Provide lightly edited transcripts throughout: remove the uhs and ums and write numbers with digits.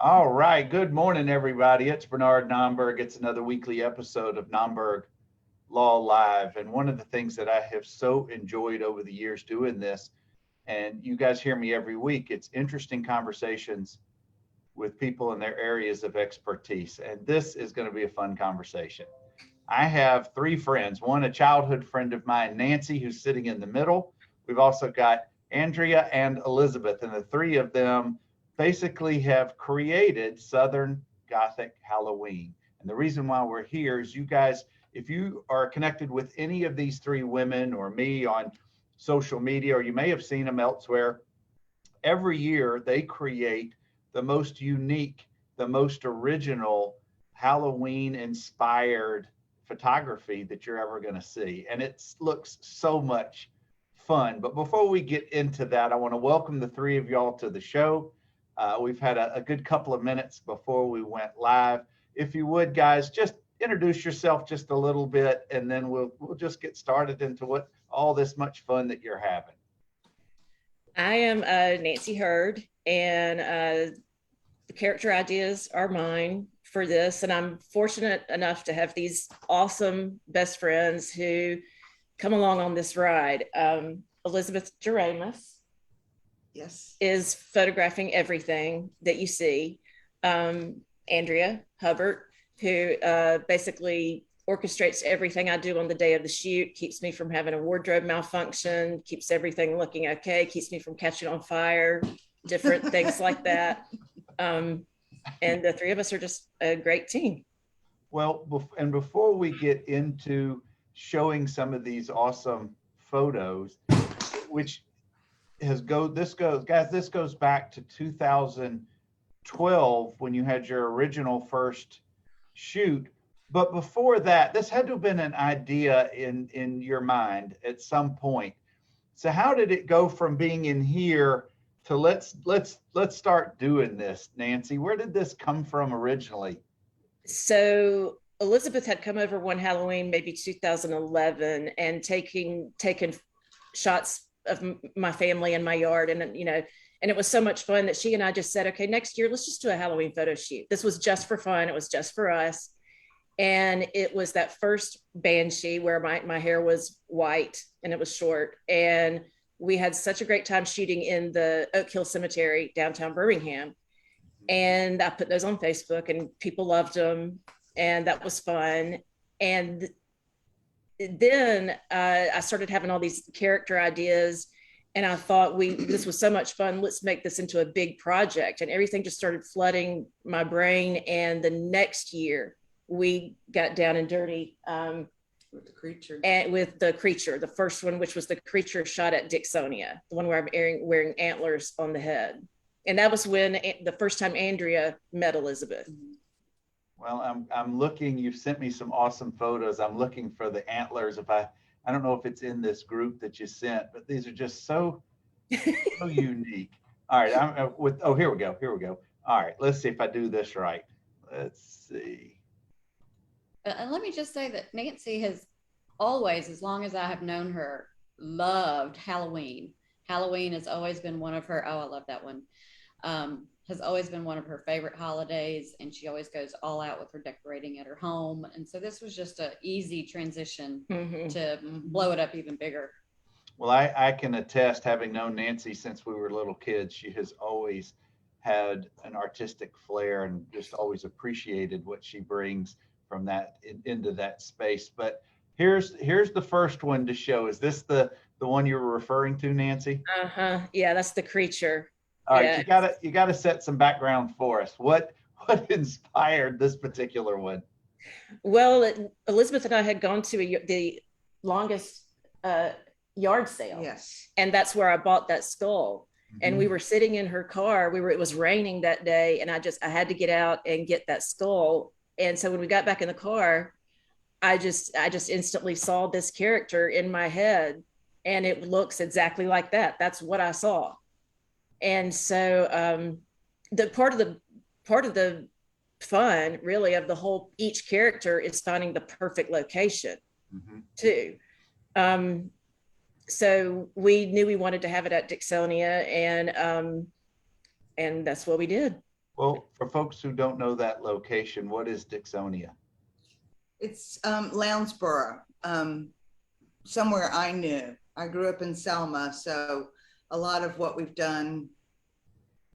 All right. Good morning, everybody. It's Bernard Nomberg. It's another weekly episode of Nomberg Law Live. And one of the things that I have so enjoyed over the years doing this, and you guys hear me every week, it's interesting conversations with people in their areas of expertise. And this is going to be a fun conversation. I have three friends, one a childhood friend of mine, Nancy, who's sitting in the middle. We've also got Andrea and Elizabeth, and the three of them basically have created Southern Gothic Halloween. And the reason why we're here is you guys, if you are connected with any of these three women or me on social media, or you may have seen them elsewhere, every year they create the most unique, the most original Halloween inspired photography that you're ever going to see. And it looks so much fun. But before we get into that, I want to welcome the three of y'all to the show. We've had a good couple of minutes before we went live. If you would, guys, just introduce yourself just a little bit, and then we'll just get started into what all this much fun that you're having. I am Nancy Hurd, and the character ideas are mine for this. And I'm fortunate enough to have these awesome best friends who come along on this ride. Elizabeth Jeramus is photographing everything that you see. Andrea Hubbard, who basically orchestrates everything I do on the day of the shoot, keeps me from having a wardrobe malfunction, keeps everything looking okay, keeps me from catching on fire, different things like that. And the three of us are just a great team. Well, and before we get into showing some of these awesome photos, which this goes back to 2012 when you had your original first shoot. But before that, this had to have been an idea in your mind at some point. So how did it go from being in here to let's start doing this, Nancy? Where did this come from originally? So Elizabeth had come over one Halloween, maybe 2011, and taken shots of my family in my yard, and and it was so much fun that she and I just said, okay, next year let's just do a Halloween photo shoot. This was just for fun. It was just for us. And it was that first Banshee where my hair was white and it was short. And we had such a great time shooting in the Oak Hill Cemetery, downtown Birmingham. And I put those on Facebook and people loved them. And that was fun. And then I started having all these character ideas. And I thought this was so much fun. Let's make this into a big project. And everything just started flooding my brain. And the next year, we got down and dirty with the creature. And with the creature, the first one, which was the creature shot at Dixonia, the one where I'm wearing antlers on the head. And that was when the first time Andrea met Elizabeth. Well, I'm looking. You've sent me some awesome photos. I'm looking for the antlers. I don't know if it's in this group that you sent, but these are just so unique. All right, here we go. All right, let's see if I do this right. Let's see. And let me just say that Nancy has always, as long as I have known her, loved Halloween. Halloween has always been one of her, I love that one, has always been one of her favorite holidays. And she always goes all out with her decorating at her home. And so this was just an easy transition to blow it up even bigger. Well, I can attest, having known Nancy since we were little kids, she has always had an artistic flair and just always appreciated what she brings from that into that space. But here's the first one to show. Is this the one you were referring to, Nancy? Yeah, that's the creature. All right, yeah. you gotta set some background for us. What inspired this particular one? Well, Elizabeth and I had gone to the longest yard sale. Yes. And that's where I bought that skull. And we were sitting in her car. It was raining that day, and I had to get out and get that skull. And so when we got back in the car, I just instantly saw this character in my head, and it looks exactly like that. That's what I saw. And so the part of the fun really of the whole, each character is finding the perfect location too. So we knew we wanted to have it at Dixonia, and and that's what we did. Well, for folks who don't know that location, what is Dixonia? It's Lounsboro, somewhere I knew. I grew up in Selma, so a lot of what we've done,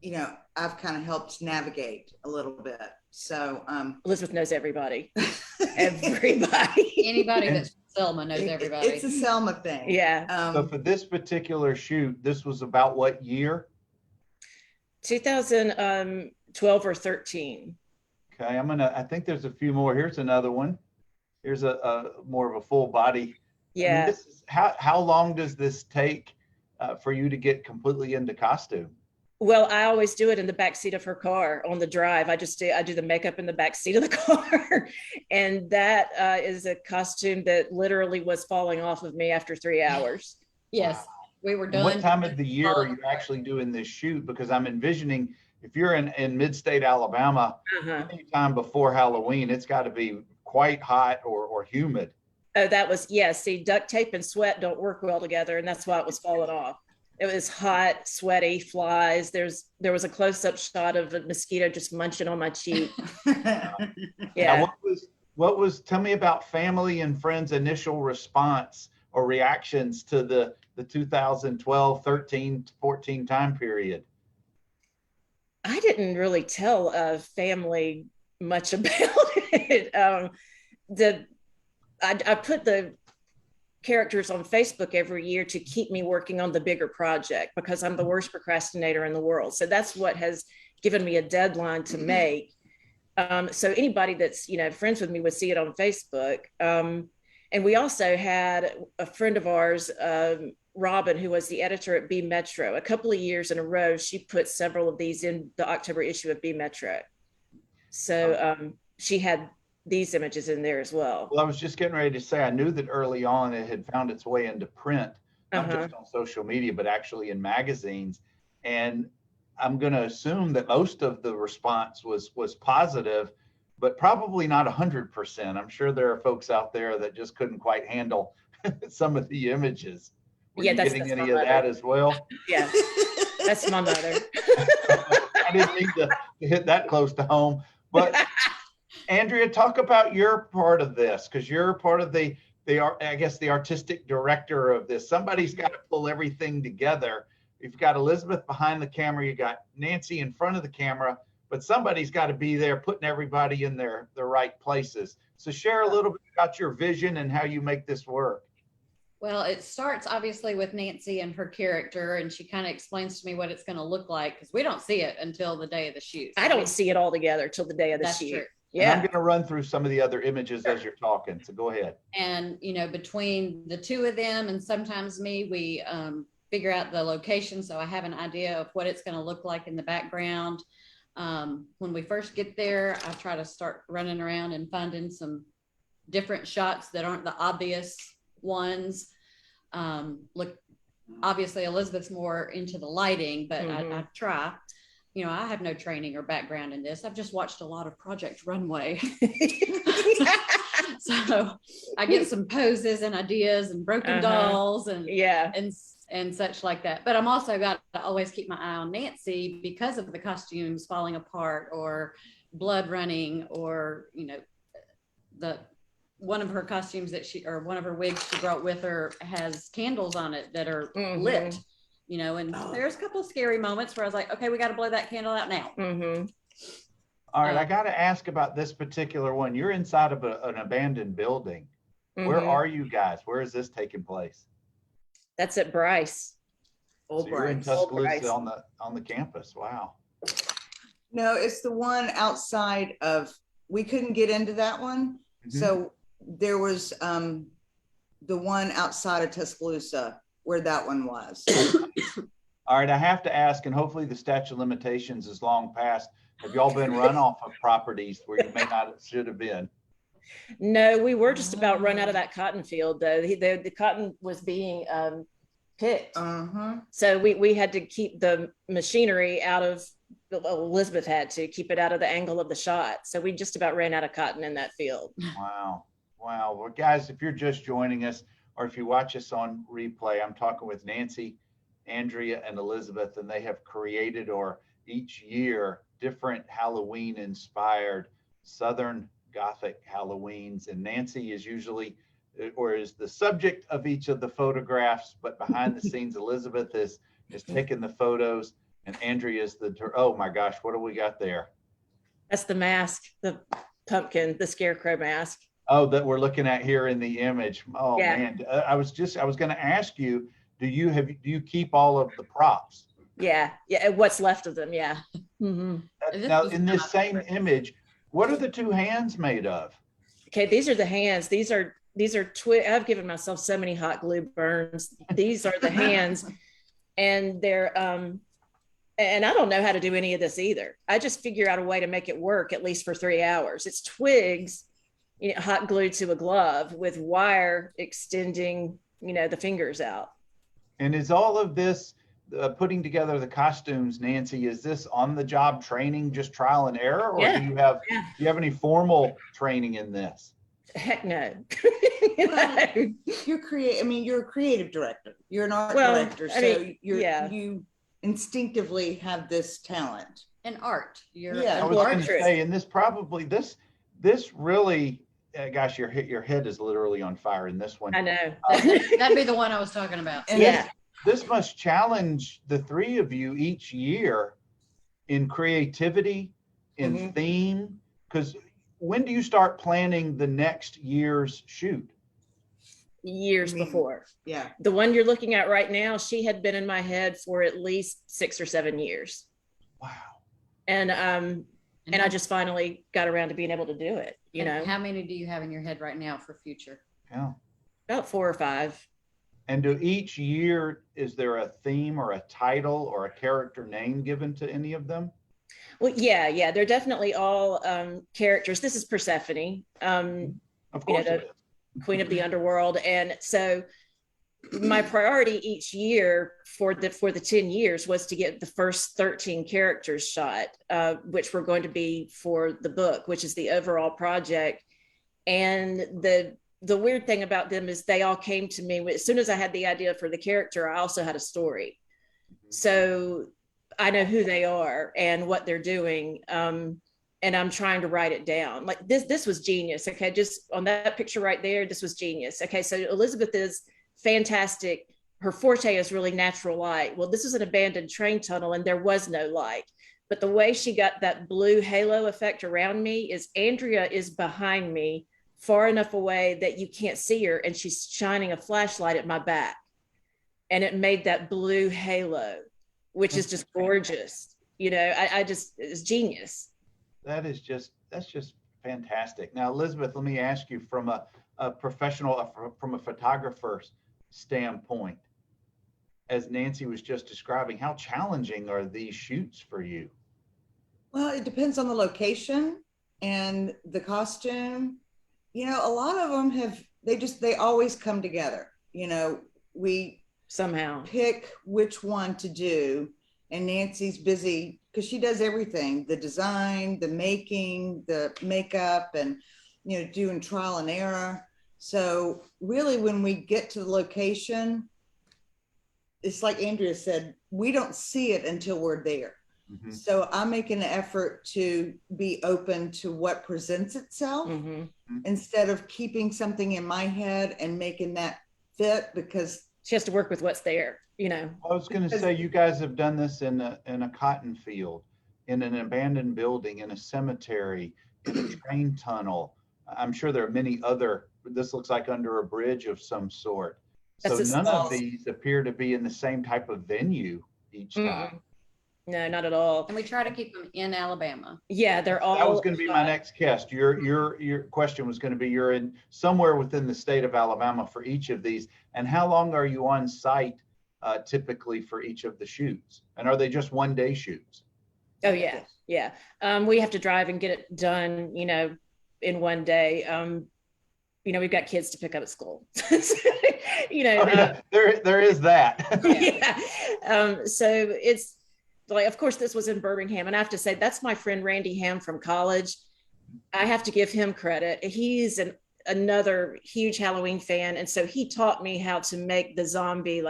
you know, I've kind of helped navigate a little bit. So Elizabeth knows everybody. Everybody. Anybody that's from Selma knows everybody. It's a Selma thing. Yeah. So for this particular shoot, this was about what year? 2012 or 13. Okay, I think there's a few more. Here's another one. Here's a more of a full body. Yeah. I mean, this is, how long does this take for you to get completely into costume? Well, I always do it in the back seat of her car on the drive. I do the makeup in the back seat of the car. And that is a costume that literally was falling off of me after 3 hours. Yes, Wow. we were And done. what time of the year are you actually doing this shoot? Because I'm envisioning if you're in mid-state Alabama, anytime before Halloween, it's got to be quite hot or humid. Oh, that was, yeah. See, duct tape and sweat don't work well together, and that's why it was falling off. It was hot, sweaty, flies. There was a close-up shot of a mosquito just munching on my cheek. Yeah. Now, tell me about family and friends' initial response or reactions to the 2012, 13, 14 time period. I didn't really tell family much about it. I put the characters on Facebook every year to keep me working on the bigger project because I'm the worst procrastinator in the world. So that's what has given me a deadline to make. So anybody that's, friends with me would see it on Facebook. And we also had a friend of ours, Robin, who was the editor at B Metro. A couple of years in a row, she put several of these in the October issue of B Metro. So she had these images in there as well. Well, I was just getting ready to say, I knew that early on it had found its way into print, not just on social media, but actually in magazines. And I'm going to assume that most of the response was positive, but probably not 100%. I'm sure there are folks out there that just couldn't quite handle some of the images. Were you getting any of that as well? Yeah, that's my mother. I didn't need to hit that close to home, but Andrea, talk about your part of this, because you're part of the artistic director of this. Somebody's got to pull everything together. You've got Elizabeth behind the camera, you got Nancy in front of the camera, but somebody's got to be there putting everybody in their right places. So share a little bit about your vision and how you make this work. Well, it starts obviously with Nancy and her character, and she kind of explains to me what it's going to look like because we don't see it until the day of the shoot. I don't see it all together till the day of the shoot. True. Yeah. And I'm going to run through some of the other images as you're talking. So go ahead. And, between the two of them and sometimes me, we figure out the location. So I have an idea of what it's going to look like in the background. When we first get there, I try to start running around and finding some different shots that aren't the obvious ones. Look, obviously Elizabeth's more into the lighting, but I try. I have no training or background in this. I've just watched a lot of Project Runway. So I get some poses and ideas and broken dolls and such like that. But I'm also got to always keep my eye on Nancy because of the costumes falling apart or blood running or, one of her costumes one of her wigs she brought with her has candles on it that are lit. And there's a couple of scary moments where I was like, okay, we got to blow that candle out now. All right, I got to ask about this particular one. You're inside of an abandoned building. Where are you guys? Where is this taking place? That's at Bryce. So you're in Tuscaloosa on the campus. Wow. No, it's the one outside of, we couldn't get into that one. So there was the one outside of Tuscaloosa where that one was. All right, I have to ask, and hopefully the statute of limitations is long past. Have y'all been run off of properties where you may not should have been? No, we were just about run out of that cotton field, though. The cotton was being picked. So we had to keep the machinery out of, Elizabeth had to keep it out of the angle of the shot. So we just about ran out of cotton in that field. Wow. Well, guys, if you're just joining us, or if you watch us on replay, I'm talking with Nancy, Andrea, and Elizabeth, and they have created or each year different Halloween inspired Southern Gothic Halloweens. And Nancy is usually, or is the subject of each of the photographs, but behind the scenes, Elizabeth is taking the photos, and Andrea is oh my gosh, what do we got there? That's the mask, the pumpkin, the scarecrow mask. Oh, that we're looking at here in the image. Oh Yeah. man, I was going to ask you, do you keep all of the props? Yeah, what's left of them, yeah. Mm-hmm. Now, in this same image, what are the two hands made of? Okay, these are the hands. These are I've given myself so many hot glue burns. These are the hands, and they're and I don't know how to do any of this either. I just figure out a way to make it work at least for 3 hours. It's twigs, hot glued to a glove with wire extending, the fingers out. And is all of this putting together the costumes, Nancy, is this on the job training, just trial and error, or do you have any formal training in this? Heck no. Well, you're a creative director. You're an art director, so you instinctively have this talent. And art. I was going to say, and this really, gosh, your head is literally on fire in this one. I know. That'd be the one I was talking about. And this must challenge the three of you each year in creativity, in theme, because when do you start planning the next year's shoot? Years before. Yeah. The one you're looking at right now, she had been in my head for at least 6 or 7 years. Wow. And I just finally got around to being able to do it, How many do you have in your head right now for future? Yeah. About 4 or 5. And do each year, is there a theme or a title or a character name given to any of them? Well, yeah. They're definitely all characters. This is Persephone. Of course it is. Queen of the underworld. And so my priority each year for the 10 years was to get the first 13 characters shot, which were going to be for the book, which is the overall project. And the weird thing about them is they all came to me as soon as I had the idea for the character. I also had a story, so I know who they are and what they're doing. And I'm trying to write it down. Like this was genius. Okay. Just on that picture right there, this was genius. Okay. So Elizabeth is fantastic. Her forte is really natural light. Well, this is an abandoned train tunnel and there was no light, but the way she got that blue halo effect around me is Andrea is behind me far enough away that you can't see her. And she's shining a flashlight at my back. And it made that blue halo, which is just gorgeous. It's genius. That's just fantastic. Now, Elizabeth, let me ask you from a professional, from a photographer's standpoint, as Nancy was just describing, how challenging are these shoots for you? Well, it depends on the location and the costume. A lot of them they always come together. We somehow pick which one to do, and Nancy's busy because she does everything, the design, the making, the makeup, and doing trial and error. So really, when we get to the location, it's like Andrea said, we don't see it until we're there. Mm-hmm. So I make an effort to be open to what presents itself instead of keeping something in my head and making that fit, because she has to work with what's there. I was going to say, you guys have done this in a cotton field, in an abandoned building, in a cemetery, in a train tunnel. I'm sure there are many other, this looks like under a bridge of some sort. So none of these appear to be in the same type of venue each time. No, not at all. And we try to keep them in Alabama. Yeah, they're all. That was going to be my next guest. Your question was going to be, you're in somewhere within the state of Alabama for each of these. And how long are you on site typically for each of the shoots? And are they just one-day shoots? Oh yeah. We have to drive and get it done, in one day. We've got kids to pick up at school. There is that. Yeah. So it's like, of course, this was in Birmingham, and I have to say that's my friend Randy Ham from college. I have to give him credit. He's another huge Halloween fan, and so he taught me how to make the zombie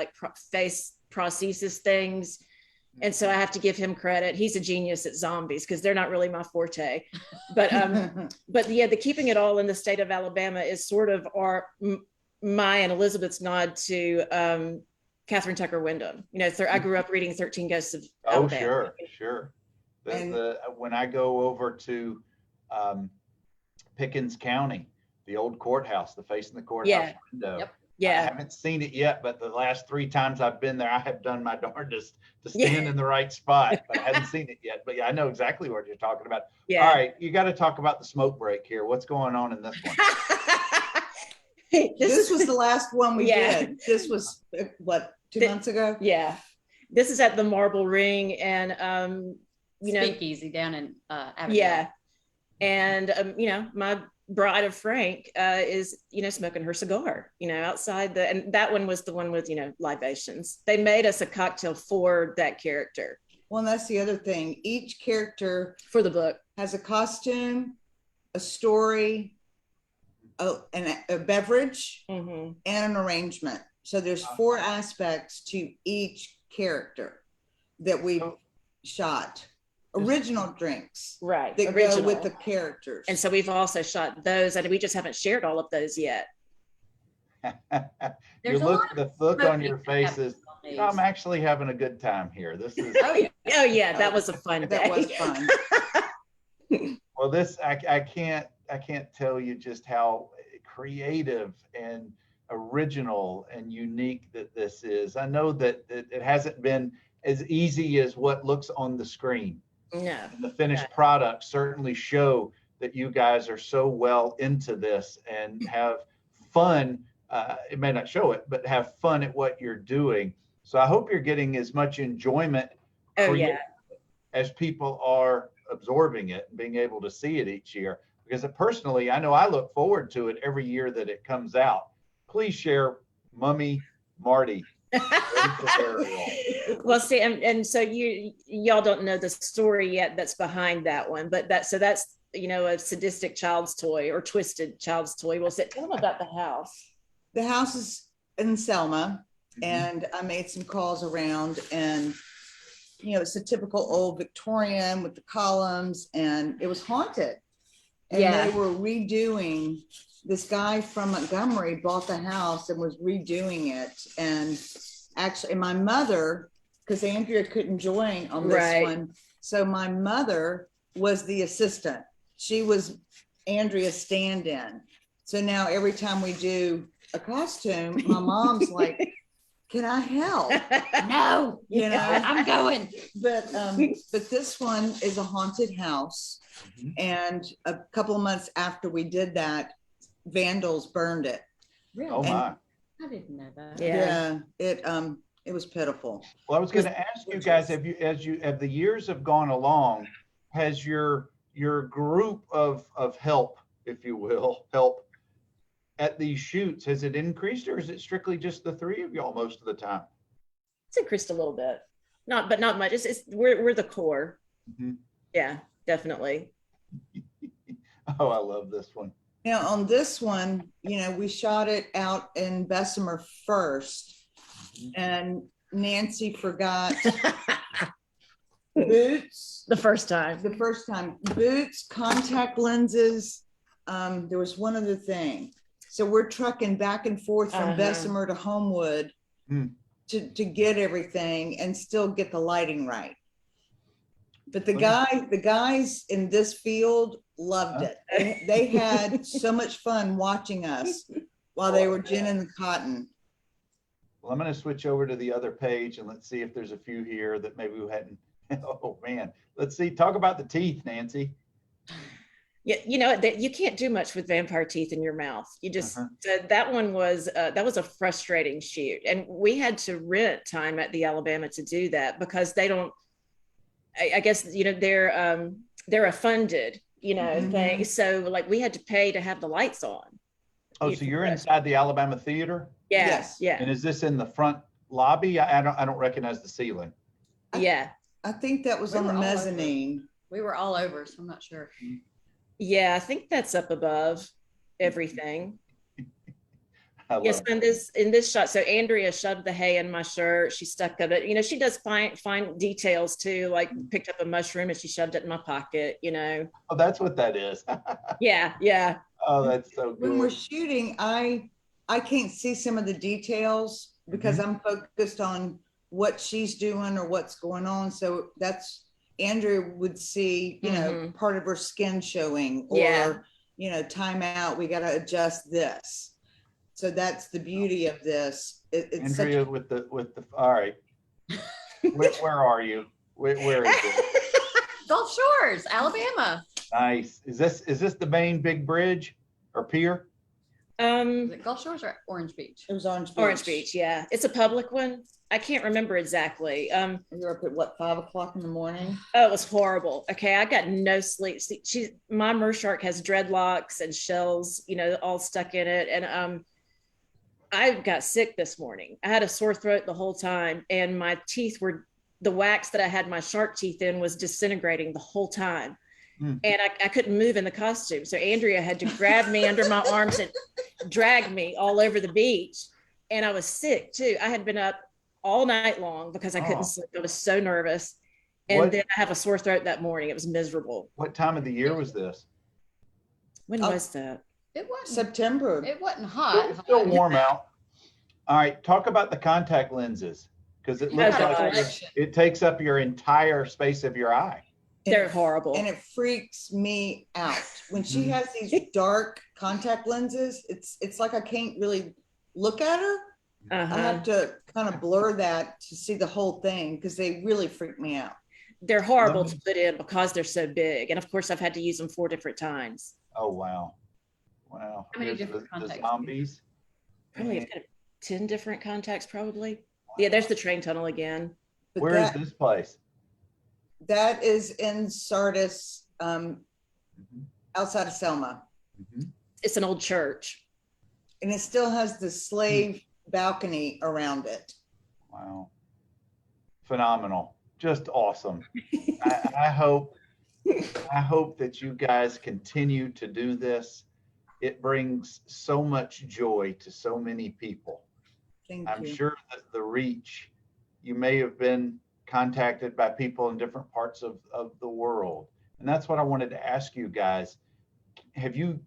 face prosthesis things. And so I have to give him credit. He's a genius at zombies because they're not really my forte. But yeah, the keeping it all in the state of Alabama is sort of my and Elizabeth's nod to Catherine Tucker Wyndham. You know, I grew up reading 13 Ghosts of Alabama. Sure. When I go over to Pickens County, the old courthouse, the facing the courthouse window. Yep. Yeah. I haven't seen it yet, but the last 3 times I've been there, I have done my darndest to stand in the right spot, but I haven't seen it yet. But yeah, I know exactly what you're talking about. Yeah. All right, you got to talk about the smoke break here. What's going on in this one? This was the last one we did. This was what, 2 months ago? Yeah. This is at the Marble Ring, and you know, Speakeasy down in Abigail. Yeah. And you know, my bride of Frank is, you know, smoking her cigar, you know, outside and that one was the one with, you know, libations. They made us a cocktail for that character. Well, and that's the other thing. Each character For the book. has a costume, a story, a beverage, Mm-hmm. and an arrangement. So there's 4 aspects to each character that we shot. Original drinks, Right. that go with the characters. And so we've also shot those, and we just haven't shared all of those yet. There's a lot The look on your face is, I'm actually having a good time here. This is Oh yeah, that was a fun day. That was fun. well, this I can't tell you just how creative and original and unique that this is. I know that it hasn't been as easy as what looks on the screen. No. And the finished product certainly show that you guys are so well into this and have fun. It may not show it, but have fun at what you're doing. So I hope you're getting as much enjoyment as people are absorbing it and being able to see it each year. Because personally, I know I look forward to it every year that it comes out. Please share Mummy Marty. Well, see, and so y'all don't know the story yet that's behind that one, but that's you know, a sadistic child's toy or twisted child's toy. Well, tell them about the house. The house is in Selma, and I made some calls around, and you know, it's a typical old Victorian with the columns, and it was haunted. And they were redoing. This guy from Montgomery bought the house and was redoing it. And actually, my mother, because Andrea couldn't join on this one, so my mother was the assistant. She was Andrea's stand-in. So now every time we do a costume, my mom's like, can I help? No, you know, I'm going. But this one is a haunted house. And a couple of months after we did that, vandals burned it. Really? Oh my! I didn't know that. Yeah, it was pitiful. Well, I was going to ask you guys, as the years have gone along, has your group of help, if you will, at these shoots, has it increased, or is it strictly just the 3 of y'all most of the time? It's increased a little bit, but not much. We're the core. Mm-hmm. Yeah, definitely. Oh, I love this one. Now on this one, you know, we shot it out in Bessemer first, and Nancy forgot boots. The first time. Boots, contact lenses. There was one other thing. So we're trucking back and forth from Bessemer to Homewood to get everything and still get the lighting right. But the guys in this field loved it. They had so much fun watching us while they were ginning the cotton. Well, I'm going to switch over to the other page and let's see if there's a few here that maybe we hadn't. Oh man, let's see. Talk about the teeth, Nancy. Yeah, you know, you can't do much with vampire teeth in your mouth. You just that one was a frustrating shoot, and we had to rent time at the Alabama to do that because they don't. I guess you know they're a funded thing, so like we had to pay to have the lights on. Oh, so you're inside the Alabama Theater? Yes. Yeah. And is this in the front lobby? I don't recognize the ceiling. Yeah. I think that was on the mezzanine. We were all over, so I'm not sure. Yeah, I think that's up above everything. I love Yes, it. in this shot, so Andrea shoved the hay in my shirt. She stuck of it. You know, she does fine details too, like picked up a mushroom and she shoved it in my pocket, you know. Oh, that's what that is. Yeah, yeah. Oh, that's so When we're good. shooting, I can't see some of the details because I'm focused on what she's doing or what's going on. So that's Andrea would see, you know, part of her skin showing, or Yeah. you know, time out, we got to adjust this. So that's the beauty of this. It's such Andrea with the all right. Where are you? Where is it? Gulf Shores, Alabama. Nice. Is this the main big bridge or pier? Is it Gulf Shores or Orange Beach? it was Orange Beach. Orange Beach, yeah. It's a public one. I can't remember exactly. You're up at what, 5 o'clock in the morning? Oh, it was horrible. Okay, I got no sleep. My mer shark has dreadlocks and shells, you know, all stuck in it. And I got sick this morning. I had a sore throat the whole time, and my teeth were, the wax that I had my shark teeth in was disintegrating the whole time. And I couldn't move in the costume. So Andrea had to grab me under my arms and drag me all over the beach. And I was sick too. I had been up all night long because I couldn't sleep. I was so nervous. And then I have a sore throat that morning. It was miserable. What time of the year was this? When was that? It wasn't September. It wasn't hot. It's still warm out. All right, talk about the contact lenses, because it looks like it takes up your entire space of your eye. They're horrible. And it freaks me out. When she has these dark contact lenses, it's like I can't really look at her. I have to kind of blur that to see the whole thing because they really freak me out. They're horrible to put in because they're so big. And of course, I've had to use them 4 different times. Oh, wow. Wow. How many Here's different the contacts? zombies. Probably I've got 10 different contacts, probably. Yeah, there's the train tunnel again. But Where is this place? That is in Sardis, outside of Selma. It's an old church. And it still has the slave balcony around it. Wow. Phenomenal. Just awesome. I hope that you guys continue to do this. It brings so much joy to so many people. I'm sure that the reach, you may have been contacted by people in different parts of the world. And that's what I wanted to ask you guys. Have you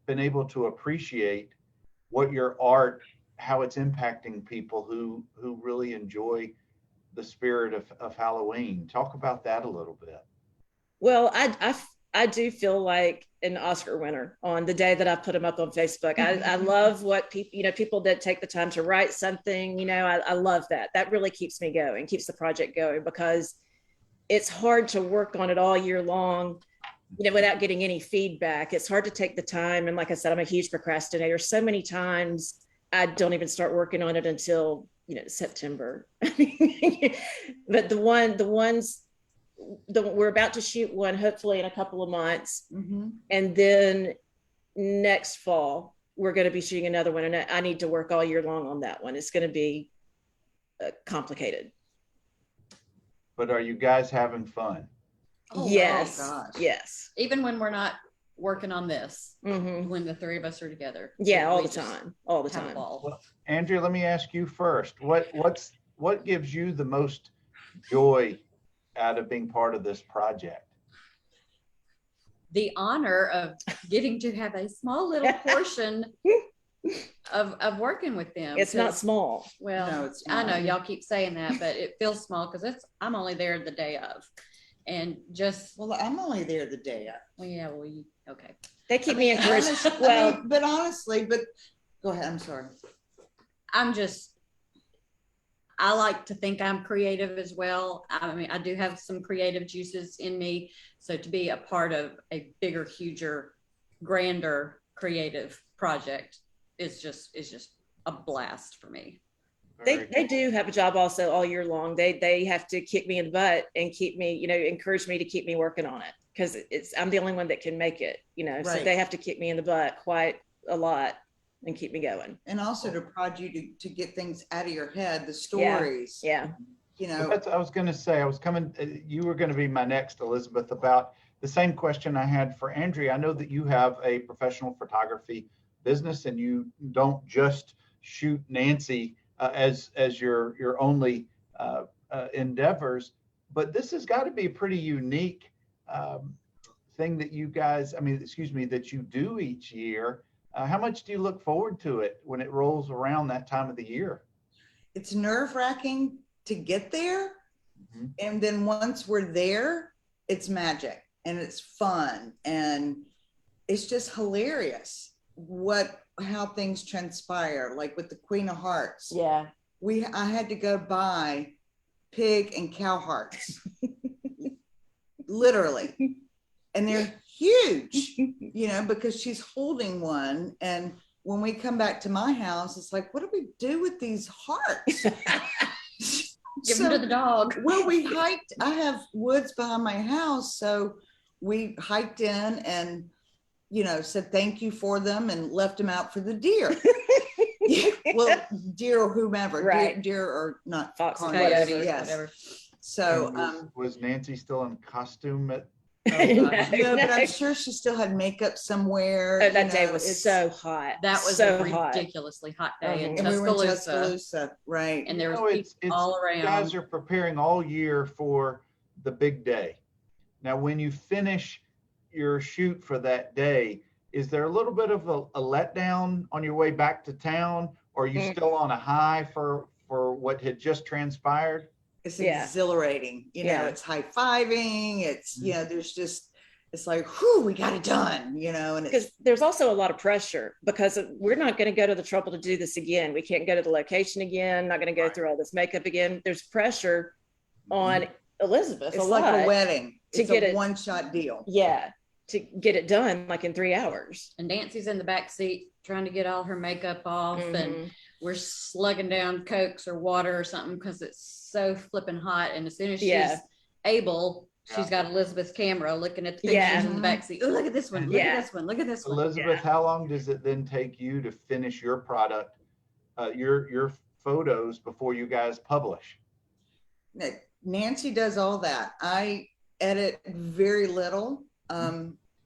been able to appreciate what your art, how it's impacting people who really enjoy the spirit of Halloween? Talk about that a little bit. Well, I do feel like an Oscar winner on the day that I put them up on Facebook. I love what people that take the time to write something, I love that. That really keeps me going, keeps the project going, because it's hard to work on it all year long, without getting any feedback. It's hard to take the time. And like I said, I'm a huge procrastinator. So many times I don't even start working on it until, September. But we're about to shoot one, hopefully in a couple of months. And then next fall, we're going to be shooting another one. And I need to work all year long on that one. It's going to be complicated. But are you guys having fun? Oh, yes. gosh. Yes. Even when we're not working on this, when the 3 of us are together. Yeah, all we the just time. All the have a time. ball. Well, Andrea, let me ask you first. What gives you the most joy out of being part of this project? The honor of getting to have a small little portion of working with them. It's not small. Well, No, it's I know not. y'all keep saying that, but it feels small because I'm only there the day of, and just Well, I'm only there the day of. okay. They keep me encouraged. But honestly, go ahead. I'm sorry. I like to think I'm creative as well. I mean, I do have some creative juices in me. So to be a part of a bigger, huger, grander creative project is just a blast for me. They do have a job also all year long. They have to kick me in the butt and keep me, encourage me to keep me working on it, because I'm the only one that can make it, so Right. they have to kick me in the butt quite a lot and keep me going. And also to prod you to get things out of your head, the stories. Yeah. That's, I was going to say, you were going to be my next, Elizabeth, about the same question I had for Andrea. I know that you have a professional photography business and you don't just shoot Nancy as your only endeavors, but this has got to be a pretty unique thing that you guys, that you do each year. How much do you look forward to it when it rolls around that time of the year? It's nerve-wracking to get there. Mm-hmm. And then once we're there, it's magic and it's fun and it's just hilarious how things transpire. Like with the Queen of Hearts. Yeah. I had to go buy pig and cow hearts. Literally. And they're huge, because she's holding one. And when we come back to my house, it's like, what do we do with these hearts? Give them to the dog. Well, we hiked. I have woods behind my house. So we hiked in and, said thank you for them and left them out for the deer. Well, deer or whomever, right. deer or not. Fox, whatever. Yes. Whatever. So was Nancy still in costume at no, but I'm sure she still had makeup somewhere. Oh, that day was so hot. That was so a ridiculously hot day in and we were in Tuscaloosa. Tuscaloosa, right? And there was people all around. You guys are preparing all year for the big day. Now, when you finish your shoot for that day, is there a little bit of a letdown on your way back to town, or are you still on a high for what had just transpired? It's exhilarating, it's high-fiving, it's, there's just, it's like, whew, we got it done, and because there's also a lot of pressure because we're not going to go to the trouble to do this again. We can't go to the location again, not going to go through all this makeup again. There's pressure on Elizabeth. It's like a wedding. It's get a it one-shot deal. Yeah, to get it done like in 3 hours. And Nancy's in the back seat trying to get all her makeup off, and we're slugging down Cokes or water or something because it's so flipping hot. And as soon as she's able, she's got Elizabeth's camera looking at the pictures in the back seat. Oh, look at this one. Look at this one. Look at this one. Elizabeth, how long does it then take you to finish your product, your photos before you guys publish? Nancy does all that. I edit very little,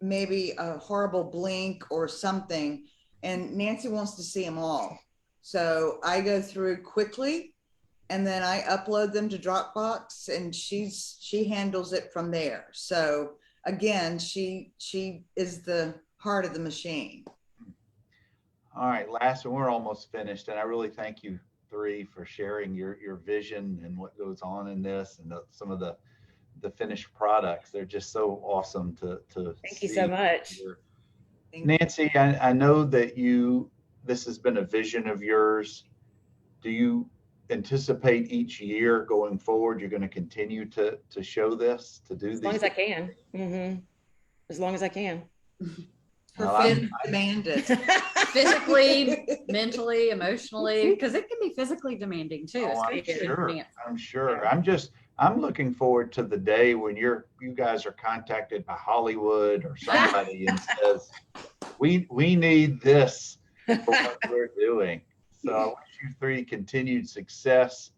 maybe a horrible blink or something. And Nancy wants to see them all. So I go through quickly and then I upload them to Dropbox and she handles it from there. So again, she is the heart of the machine. All right, last one, we're almost finished. And I really thank you three for sharing your vision and what goes on in this and some of the finished products. They're just so awesome to Thank you so much. Nancy, I know that this has been a vision of yours. Do you anticipate each year going forward, you're going to continue to show this, to do as long as I can. As long as I can. Her fit demanded. Physically, mentally, emotionally, because it can be physically demanding too. I'm sure. I'm looking forward to the day when you guys are contacted by Hollywood or somebody and says, we need this for what we're doing. So I wish you three continued success,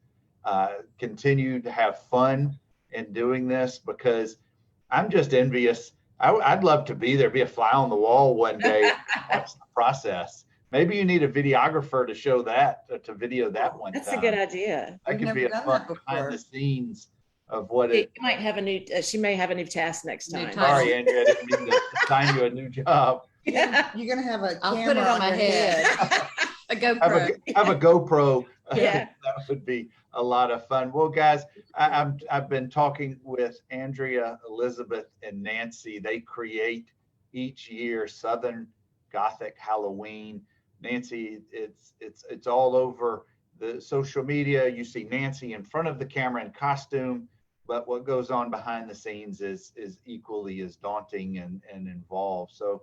continue to have fun in doing this, because I'm just envious. I'd love to be there, be a fly on the wall one day, watch the process. Maybe you need a videographer to show that, to video that one That's time. a good idea. That could be a fun behind the sescenes of what it. You might have a new. She may have a new task next time. Sorry, Andrea, I didn't mean to assign you a new job. You're gonna have a I'll camera put it on my head. A GoPro. Have a GoPro. Yeah. That would be a lot of fun. Well, guys, I've been talking with Andrea, Elizabeth, and Nancy. They create each year Southern Gothic Halloween. Nancy, it's all over the social media. You see Nancy in front of the camera in costume, but what goes on behind the scenes is equally as daunting and involved. So,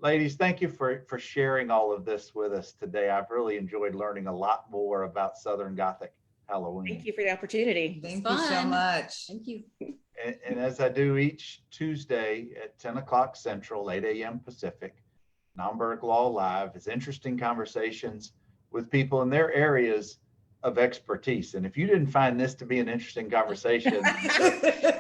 ladies, thank you for sharing all of this with us today. I've really enjoyed learning a lot more about Southern Gothic Halloween. Thank you for the opportunity. Thank you so much. Thank you. And as I do each Tuesday at 10 o'clock Central, 8 a.m. Pacific, Nomberg Law Live is interesting conversations with people in their areas of expertise. And if you didn't find this to be an interesting conversation,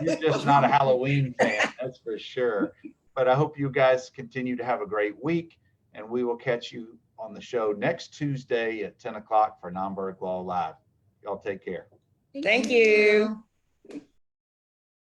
you're just not a Halloween fan, that's for sure. But I hope you guys continue to have a great week, and we will catch you on the show next Tuesday at 10 o'clock for Nomberg Law Live. Y'all take care. Thank you.